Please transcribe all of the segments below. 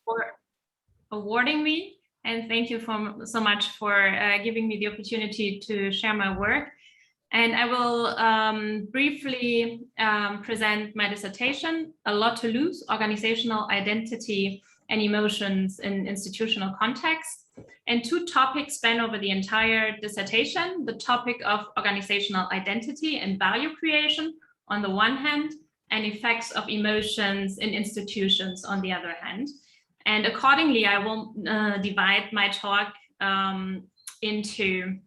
for awarding me, and thank you so much for giving me the opportunity to share my work. And I will briefly present my dissertation, A Lot to Lose, Organizational Identity and Emotions in Institutional Context. And two topics span over the entire dissertation: the topic of organizational identity and value creation on the one hand, and effects of emotions in institutions on the other hand. And accordingly, I will divide my talk into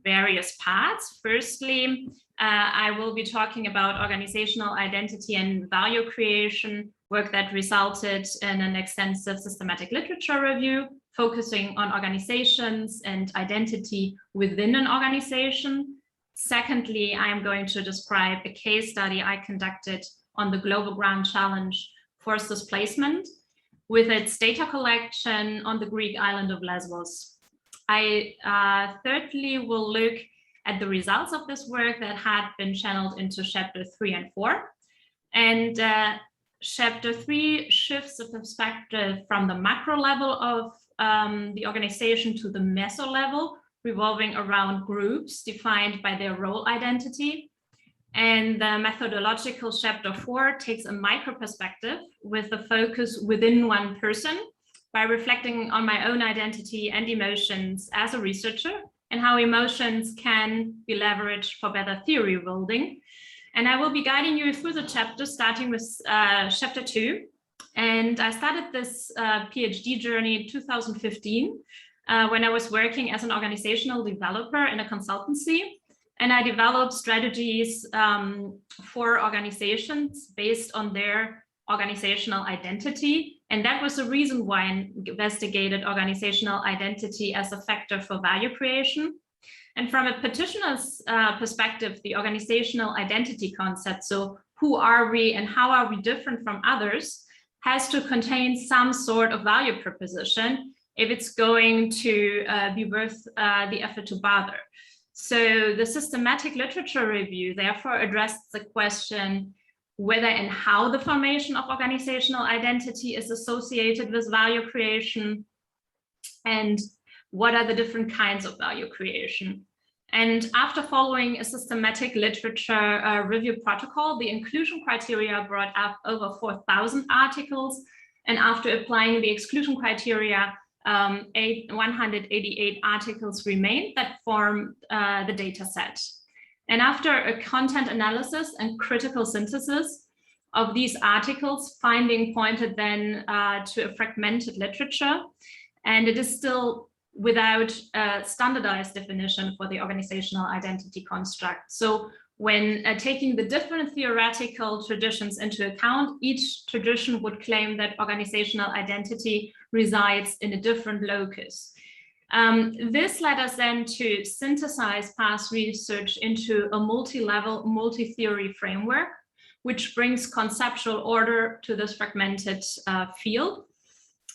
various parts. Firstly, I will be talking about organizational identity and value creation, work that resulted in an extensive systematic literature review, focusing on organizations and identity within an organization. Secondly, I'm going to describe a case study I conducted on the Global Grand Challenge Forced Displacement with its data collection on the Greek island of Lesbos. I thirdly will look at the results of this work that had been channeled into chapter 3 and 4. And chapter 3 shifts the perspective from the macro level of the organization to the meso level, revolving around groups defined by their role identity. And the methodological chapter 4 takes a micro perspective with a focus within one person by reflecting on my own identity and emotions as a researcher and how emotions can be leveraged for better theory building. And I will be guiding you through the chapter, starting with chapter 2. And I started this PhD journey in 2015 when I was working as an organizational developer in a consultancy. And I developed strategies for organizations based on their organizational identity. And that was the reason why I investigated organizational identity as a factor for value creation. And from a practitioner's perspective, the organizational identity concept, so who are we and how are we different from others, has to contain some sort of value proposition if it's going to be worth the effort to bother. So the systematic literature review therefore addressed the question whether and how the formation of organizational identity is associated with value creation, and what are the different kinds of value creation. And after following a systematic literature review protocol, the inclusion criteria brought up over 4,000 articles. And after applying the exclusion criteria, 188 articles remained that form the data set. And after a content analysis and critical synthesis of these articles, finding pointed then to a fragmented literature, and it is still without a standardized definition for the organizational identity construct. So when taking the different theoretical traditions into account, each tradition would claim that organizational identity resides in a different locus. This led us then to synthesize past research into a multi-level, multi-theory framework, which brings conceptual order to this fragmented field.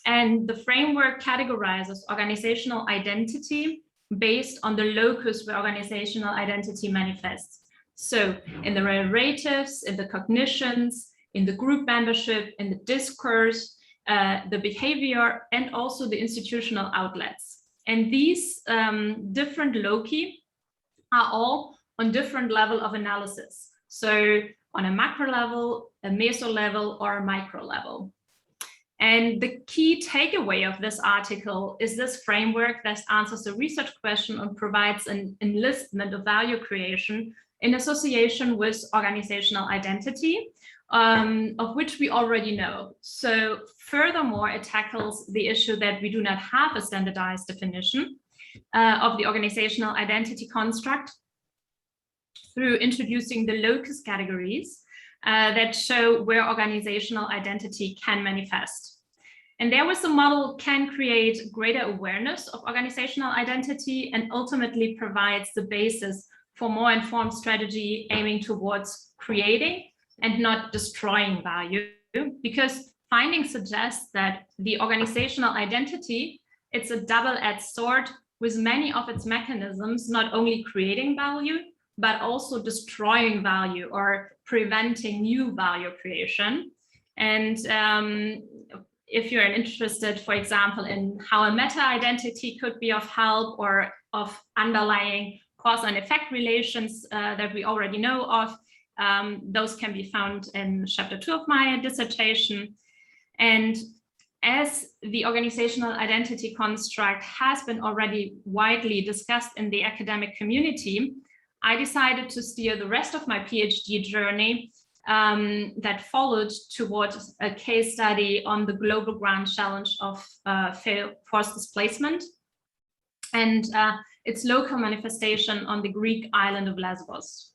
And the framework categorizes organizational identity based on the locus where organizational identity manifests. So in the narratives, in the cognitions, in the group membership, in the discourse, the behavior, and also the institutional outlets. And these different loci are all on different level of analysis. So on a macro level, a meso level, or a micro level. And the key takeaway of this article is this framework that answers the research question and provides an enlistment of value creation in association with organizational identity, of which we already know. So furthermore, it tackles the issue that we do not have a standardized definition of the organizational identity construct through introducing the locus categories that show where organizational identity can manifest. And there was the model can create greater awareness of organizational identity and ultimately provides the basis for more informed strategy aiming towards creating and not destroying value, because findings suggest that the organizational identity, it's a double-edged sword with many of its mechanisms not only creating value, but also destroying value or preventing new value creation. And if you're interested, for example, in how a meta-identity could be of help, or of underlying cause and effect relations that we already know of, those can be found in chapter 2 of my dissertation. And as the organizational identity construct has been already widely discussed in the academic community, I decided to steer the rest of my PhD journey that followed towards a case study on the global grand challenge of forced displacement and its local manifestation on the Greek island of Lesbos.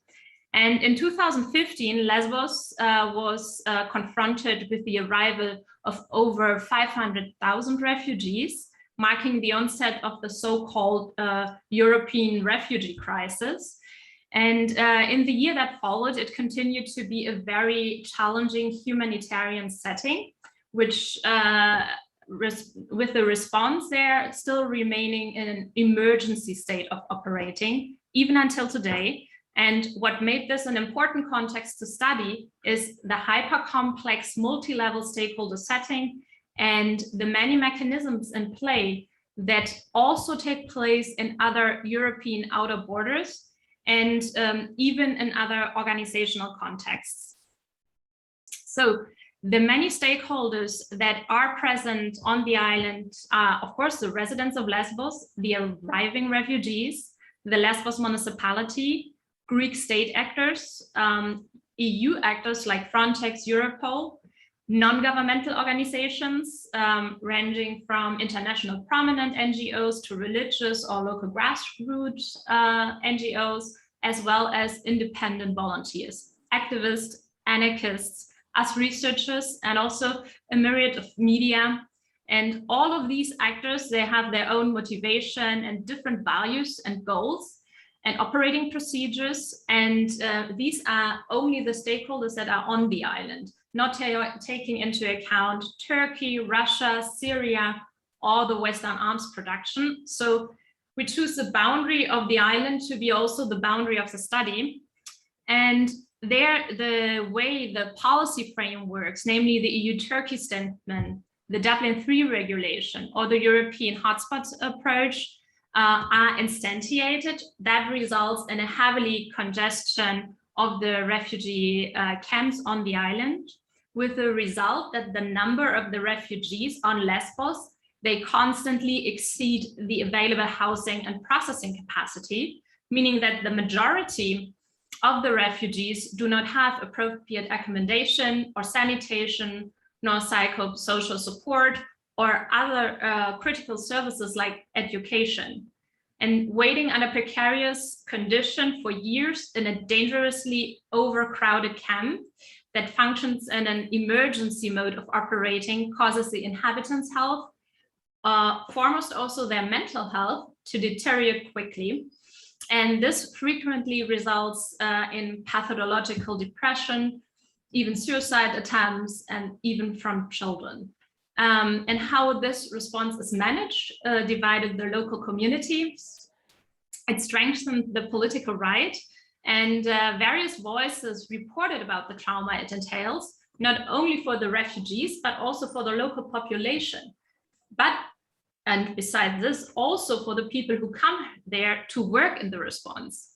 And in 2015, Lesbos was confronted with the arrival of over 500,000 refugees, marking the onset of the so-called European refugee crisis. And in the year that followed, it continued to be a very challenging humanitarian setting, which with the response there still remaining in an emergency state of operating, even until today. And what made this an important context to study is the hyper-complex multi-level stakeholder setting and the many mechanisms in play that also take place in other European outer borders and even in other organizational contexts. So the many stakeholders that are present on the island are, of course, the residents of Lesbos, the arriving refugees, the Lesbos municipality, Greek state actors, EU actors like Frontex, Europol, non-governmental organizations ranging from international prominent NGOs to religious or local grassroots NGOs, as well as independent volunteers, activists, anarchists, us researchers, and also a myriad of media. And all of these actors, they have their own motivation and different values and goals and operating procedures. And these are only the stakeholders that are on the island, not taking into account Turkey, Russia, Syria, or the Western arms production. So we choose the boundary of the island to be also the boundary of the study. And there, the way the policy frameworks, namely the EU-Turkey statement, the Dublin III regulation, or the European hotspots approach, are instantiated, that results in a heavily congestion of the refugee camps on the island, with the result that the number of the refugees on Lesbos, they constantly exceed the available housing and processing capacity, meaning that the majority of the refugees do not have appropriate accommodation or sanitation, nor psychosocial support, or other critical services like education, and waiting under precarious condition for years in a dangerously overcrowded camp that functions in an emergency mode of operating causes the inhabitants' health, foremost also their mental health, to deteriorate quickly. And this frequently results in pathological depression, even suicide attempts, and even from children. And how this response is managed divided the local communities. It strengthened the political right, and various voices reported about the trauma it entails, not only for the refugees, but also for the local population. And besides this, also for the people who come there to work in the response.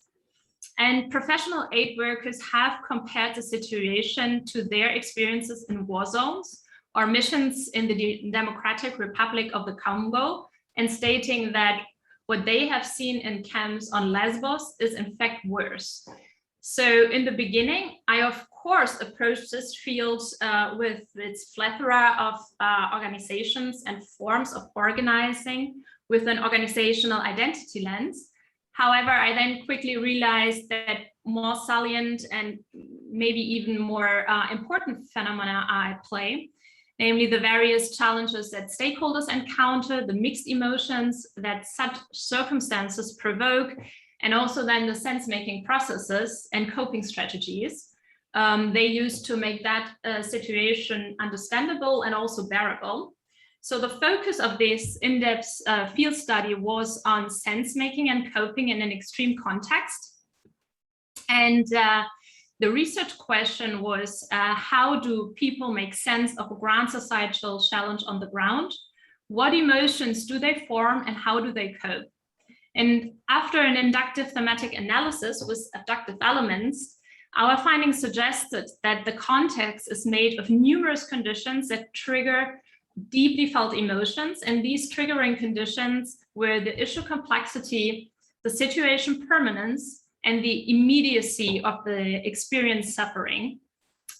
And professional aid workers have compared the situation to their experiences in war zones or missions in the Democratic Republic of the Congo, and stating that what they have seen in camps on Lesbos is in fact worse. So in the beginning, I of course approached this field with its plethora of organizations and forms of organizing with an organizational identity lens. However, I then quickly realized that more salient and maybe even more important phenomena are at play, namely the various challenges that stakeholders encounter, the mixed emotions that such circumstances provoke, and also then the sense-making processes and coping strategies they use to make that situation understandable and also bearable. So the focus of this in-depth field study was on sense-making and coping in an extreme context. And the research question was, how do people make sense of a grand societal challenge on the ground? What emotions do they form and how do they cope? And after an inductive thematic analysis with abductive elements, our findings suggested that the context is made of numerous conditions that trigger deeply felt emotions. And these triggering conditions were the issue complexity, the situation permanence, and the immediacy of the experienced suffering.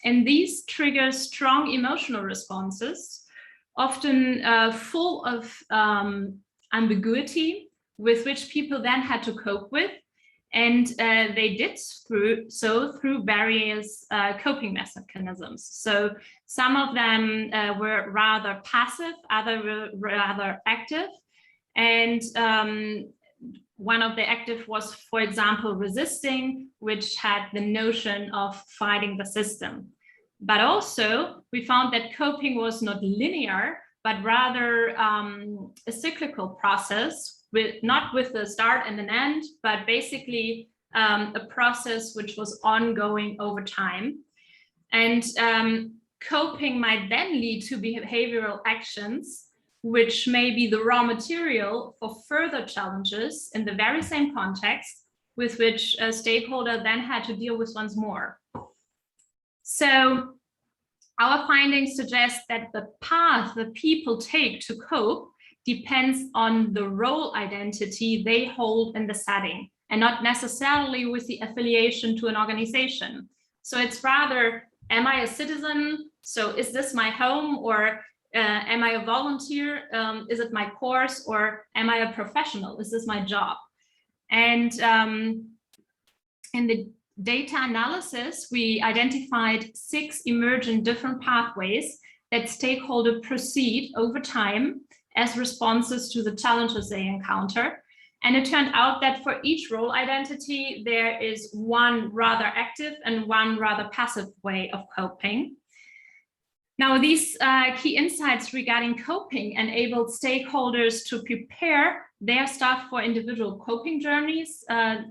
And these trigger strong emotional responses, often full of ambiguity, with which people then had to cope with. And they did so through various coping mechanisms. So some of them were rather passive, others were rather active. And one of the active was, for example, resisting, which had the notion of fighting the system. But also we found that coping was not linear, but rather a cyclical process, not with the start and an end, but basically a process which was ongoing over time. And coping might then lead to behavioral actions, which may be the raw material for further challenges in the very same context with which a stakeholder then had to deal with once more. So our findings suggest that the path that people take to cope depends on the role identity they hold in the setting, and not necessarily with the affiliation to an organization. So it's rather, am I a citizen? So is this my home? Or am I a volunteer? Is it my course? Or am I a professional? Is this my job? And in the data analysis, we identified 6 emergent different pathways that stakeholders proceed over time as responses to the challenges they encounter. And it turned out that for each role identity, there is one rather active and one rather passive way of coping. Now, these key insights regarding coping enabled stakeholders to prepare their staff for individual coping journeys,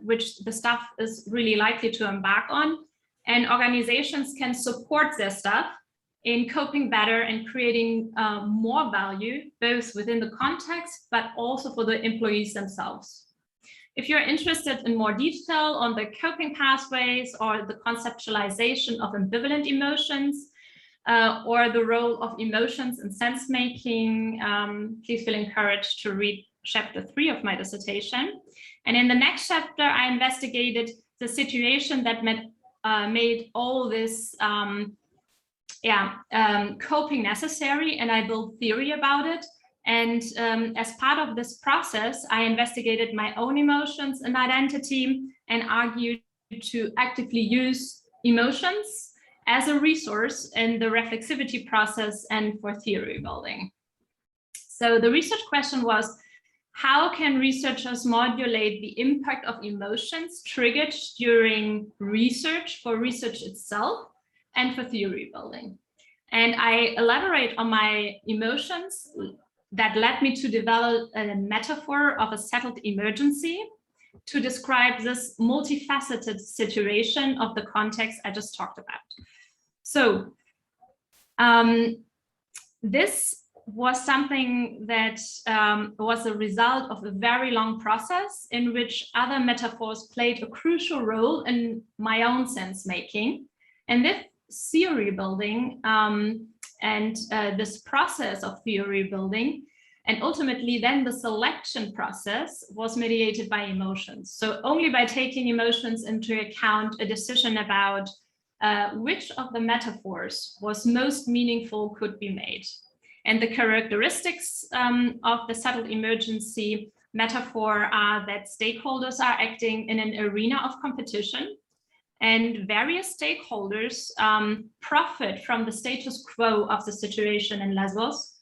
which the staff is really likely to embark on. And organizations can support their staff in coping better and creating more value, both within the context, but also for the employees themselves. If you're interested in more detail on the coping pathways or the conceptualization of ambivalent emotions, or the role of emotions in sense-making, please feel encouraged to read chapter 3 of my dissertation. And in the next chapter, I investigated the situation that made all this coping necessary, and I built theory about it. And as part of this process, I investigated my own emotions and identity and argued to actively use emotions as a resource in the reflexivity process and for theory building. So the research question was, how can researchers modulate the impact of emotions triggered during research for research itself and for theory building? And I elaborate on my emotions that led me to develop a metaphor of a settled emergency to describe this multifaceted situation of the context I just talked about. So this was something that was a result of a very long process in which other metaphors played a crucial role in my own sense making. And this theory building and this process of theory building, and ultimately then the selection process, was mediated by emotions. So only by taking emotions into account, a decision about which of the metaphors was most meaningful could be made. And the characteristics of the settled emergency metaphor are that stakeholders are acting in an arena of competition, and various stakeholders profit from the status quo of the situation in Lesbos.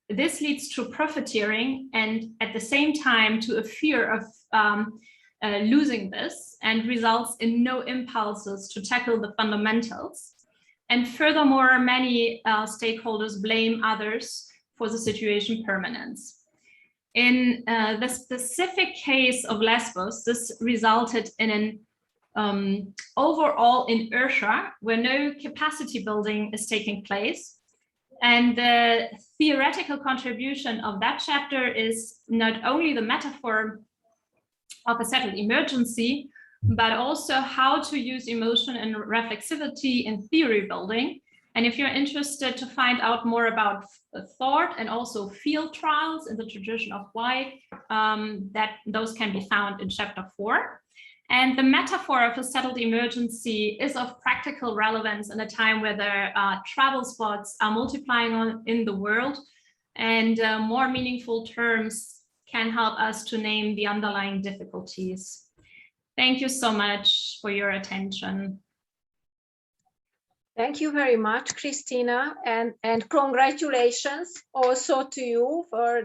This leads to profiteering and at the same time to a fear of losing this, and results in no impulses to tackle the fundamentals. And furthermore, many stakeholders blame others for the situation permanence. In the specific case of Lesbos, this resulted in an overall inertia, where no capacity building is taking place. And the theoretical contribution of that chapter is not only the metaphor of a settled emergency, but also how to use emotion and reflexivity in theory building. And if you're interested to find out more about thought and also field trials in the tradition of White, those can be found in chapter 4. And the metaphor of a settled emergency is of practical relevance in a time where there are travel spots are multiplying in the world, and more meaningful terms can help us to name the underlying difficulties. Thank you so much for your attention. Thank you very much, Christina, and congratulations also to you for